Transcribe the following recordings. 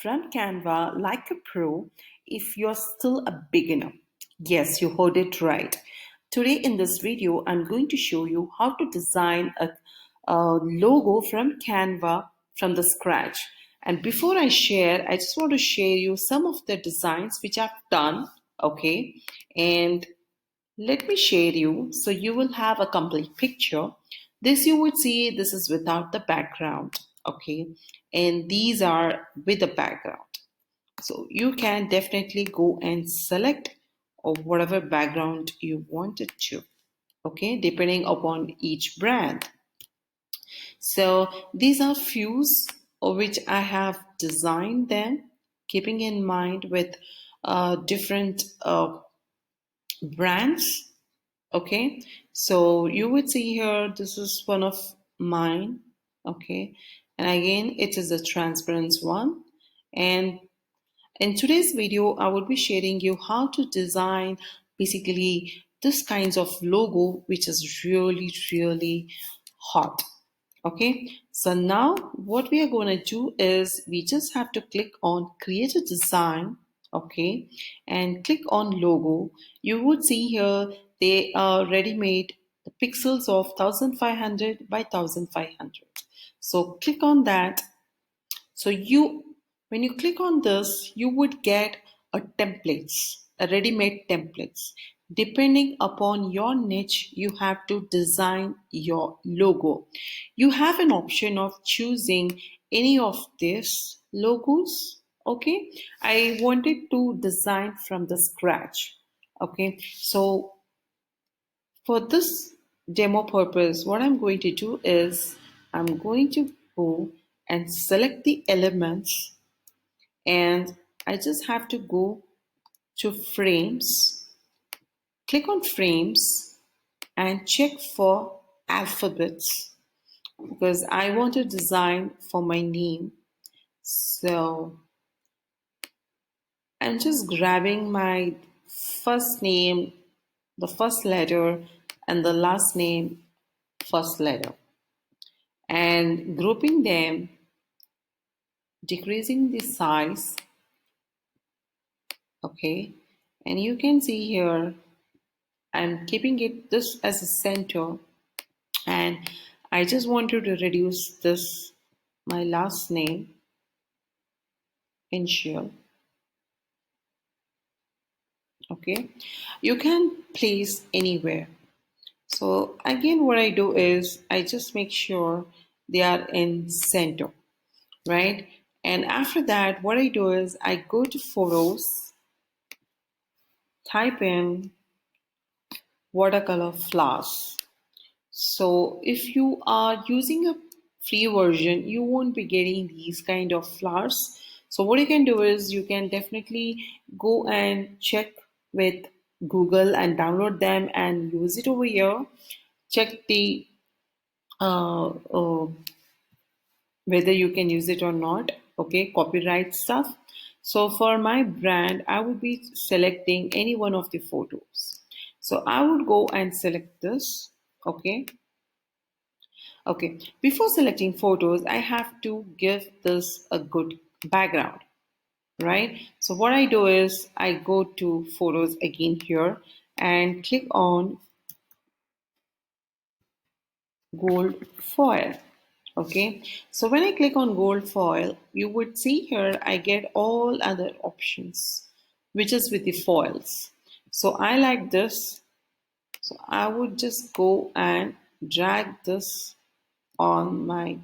from Canva like a pro if you're still a beginner. Yes, you heard it right. Today in this video, I'm going to show you how to design a logo from Canva from the scratch. And before I share, I just want to share you some of the designs which I've done, okay? And let me share you so you will have a complete picture. This you would see this is without the background, okay? And these are with the background. So you can definitely go and select or whatever background you wanted to, okay? Depending upon each brand. So these are fews of which I have designed them, keeping in mind with different brands. Okay, so you would see here, this is one of mine. Okay, and again, it is a transparent one. And in today's video, I will be sharing you how to design basically this kinds of logo, which is really hot. Okay, so now what we are going to do is we just have to click on create a design, okay, and click on logo. You would see here they are ready made the pixels of 1500 by 1500. So click on that. So when you click on this, you would get a ready-made templates. Depending upon your niche, you have to design your logo. You have an option of choosing any of these logos. Okay, I wanted to design from the scratch. Okay, so for this demo purpose, what I'm going to do is I'm going to go and select the elements, and I just have to go to frames, click on frames and check for alphabets because I want to design for my name. So I'm just grabbing my first name, the first letter, and the last name, first letter, and grouping them, decreasing the size. Okay, and you can see here I'm keeping it this as a center, and I just wanted to reduce this my last name initial. Okay, you can place anywhere. So again, what I do is I just make sure they are in center, right? And after that, what I do is I go to photos, type in watercolor flowers. So if you are using a free version, you won't be getting these kind of flowers. So what you can do is you can definitely go and check with Google and download them and use it over here. Check the uh, uh, whether you can use it or not. Okay, copyright stuff. So for my brand, I would be selecting any one of the photos. So I would go and select this. Okay. Okay, before selecting photos, I have to give this a good background, right? So what I do is I go to photos again here and click on gold foil. Okay, so when I click on gold foil, you would see here I get all other options, which is with the foils. So I like this. So I would just go and drag this on my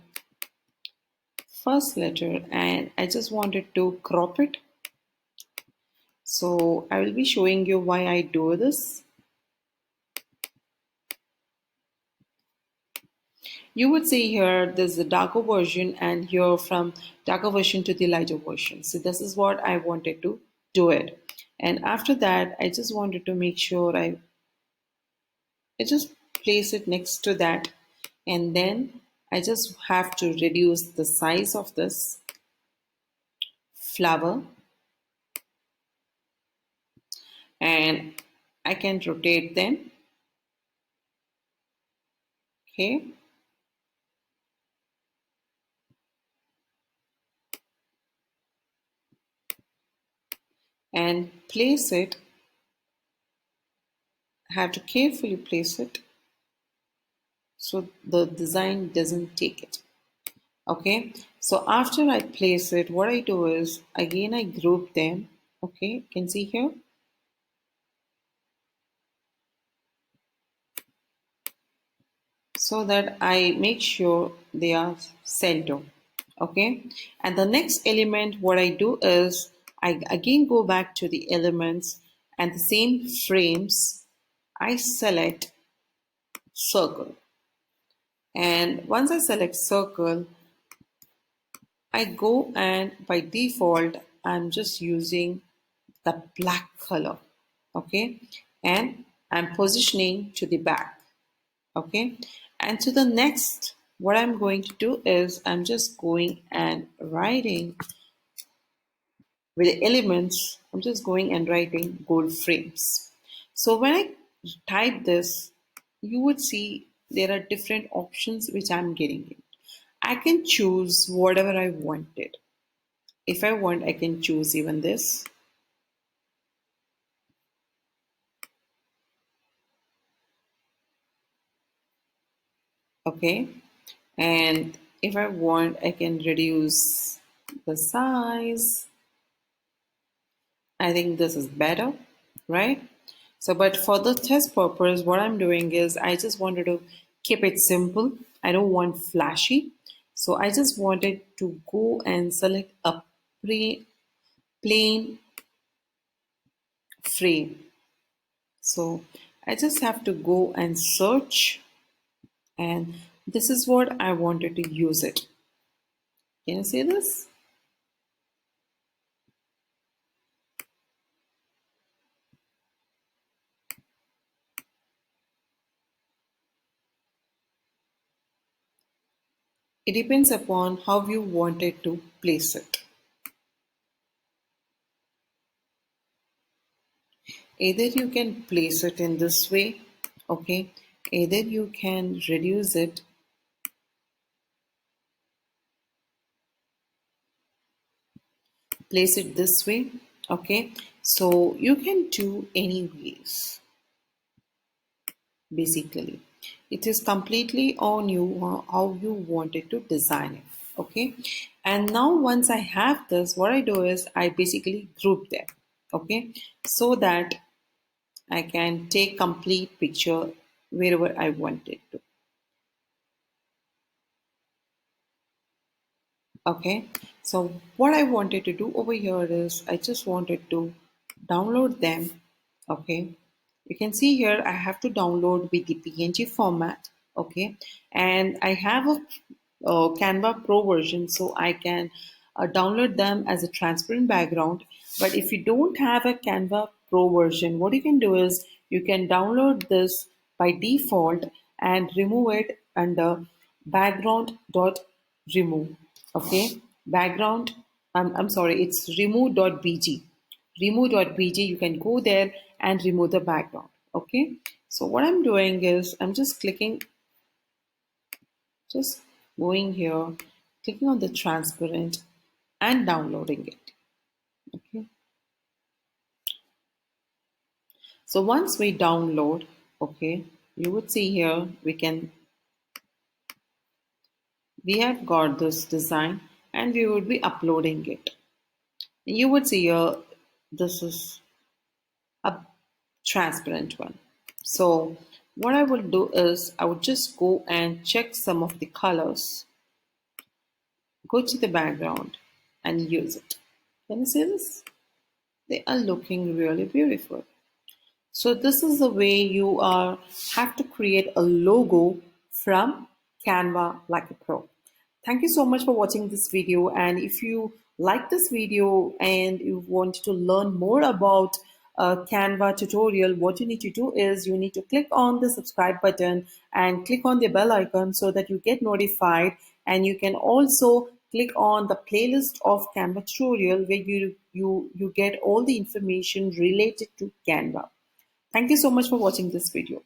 first letter, and I just wanted to crop it. So I will be showing you why I do this. You would see here there's the darker version and here from darker version to the lighter version. So this is what I wanted to do it. And after that, I just wanted to make sure I just place it next to that, and then I just have to reduce the size of this flower, and I can rotate them. Okay. and place it. Have to carefully place it so the design doesn't take it. Okay, so after I place it, what I do is again I group them. Okay, you can see here, so that I make sure they are center. Okay, and the next element, what I do is I again go back to the elements and the same frames. I select circle, and once I select circle, I go and by default I'm just using the black color. Okay, and I'm positioning to the back. Okay, and to the next, what I'm going to do is I'm just going and writing with the elements. I'm just going and writing gold frames. So when I type this, you would see there are different options which I'm getting in. I can choose whatever I wanted. If I want, I can choose even this. Okay, and if I want, I can reduce the size. I think this is better, right? So, but for the test purpose, what I'm doing is I just wanted to keep it simple. I don't want flashy. So I just wanted to go and select a plain frame. So I just have to go and search, and this is what I wanted to use it. Can you see this? It depends upon how you wanted to place it. Either you can place it in this way, okay? Either you can reduce it, place it this way, okay? So you can do any ways, basically. It is completely on you how you wanted to design it, okay? And now once I have this, what I do is I basically group them, okay? So that I can take complete picture wherever I want it to. Okay, so what I wanted to do over here is I just wanted to download them. Okay, you can see here I have to download with the PNG format. Okay, and I have a Canva Pro version, so I can download them as a transparent background. But if you don't have a Canva Pro version, what you can do is you can download this by default and remove it under background.remove. Okay, background, I'm sorry, it's remove.bg. Remove.bg, you can go there and remove the background. Okay, so what I'm doing is I'm just clicking, just going here, clicking on the transparent and downloading it. Okay, so once we download, okay, you would see here we have got this design and we would be uploading it. You would see here this is a transparent one. So what I will do is I would just go and check some of the colors, go to the background and use it. Can you see this? They are looking really beautiful. So this is the way you have to create a logo from Canva like a pro. Thank you so much for watching this video. And if you like this video and you want to learn more about Canva tutorial, what you need to do is you need to click on the subscribe button and click on the bell icon so that you get notified. And you can also click on the playlist of Canva tutorial where you get all the information related to Canva. Thank you so much for watching this video.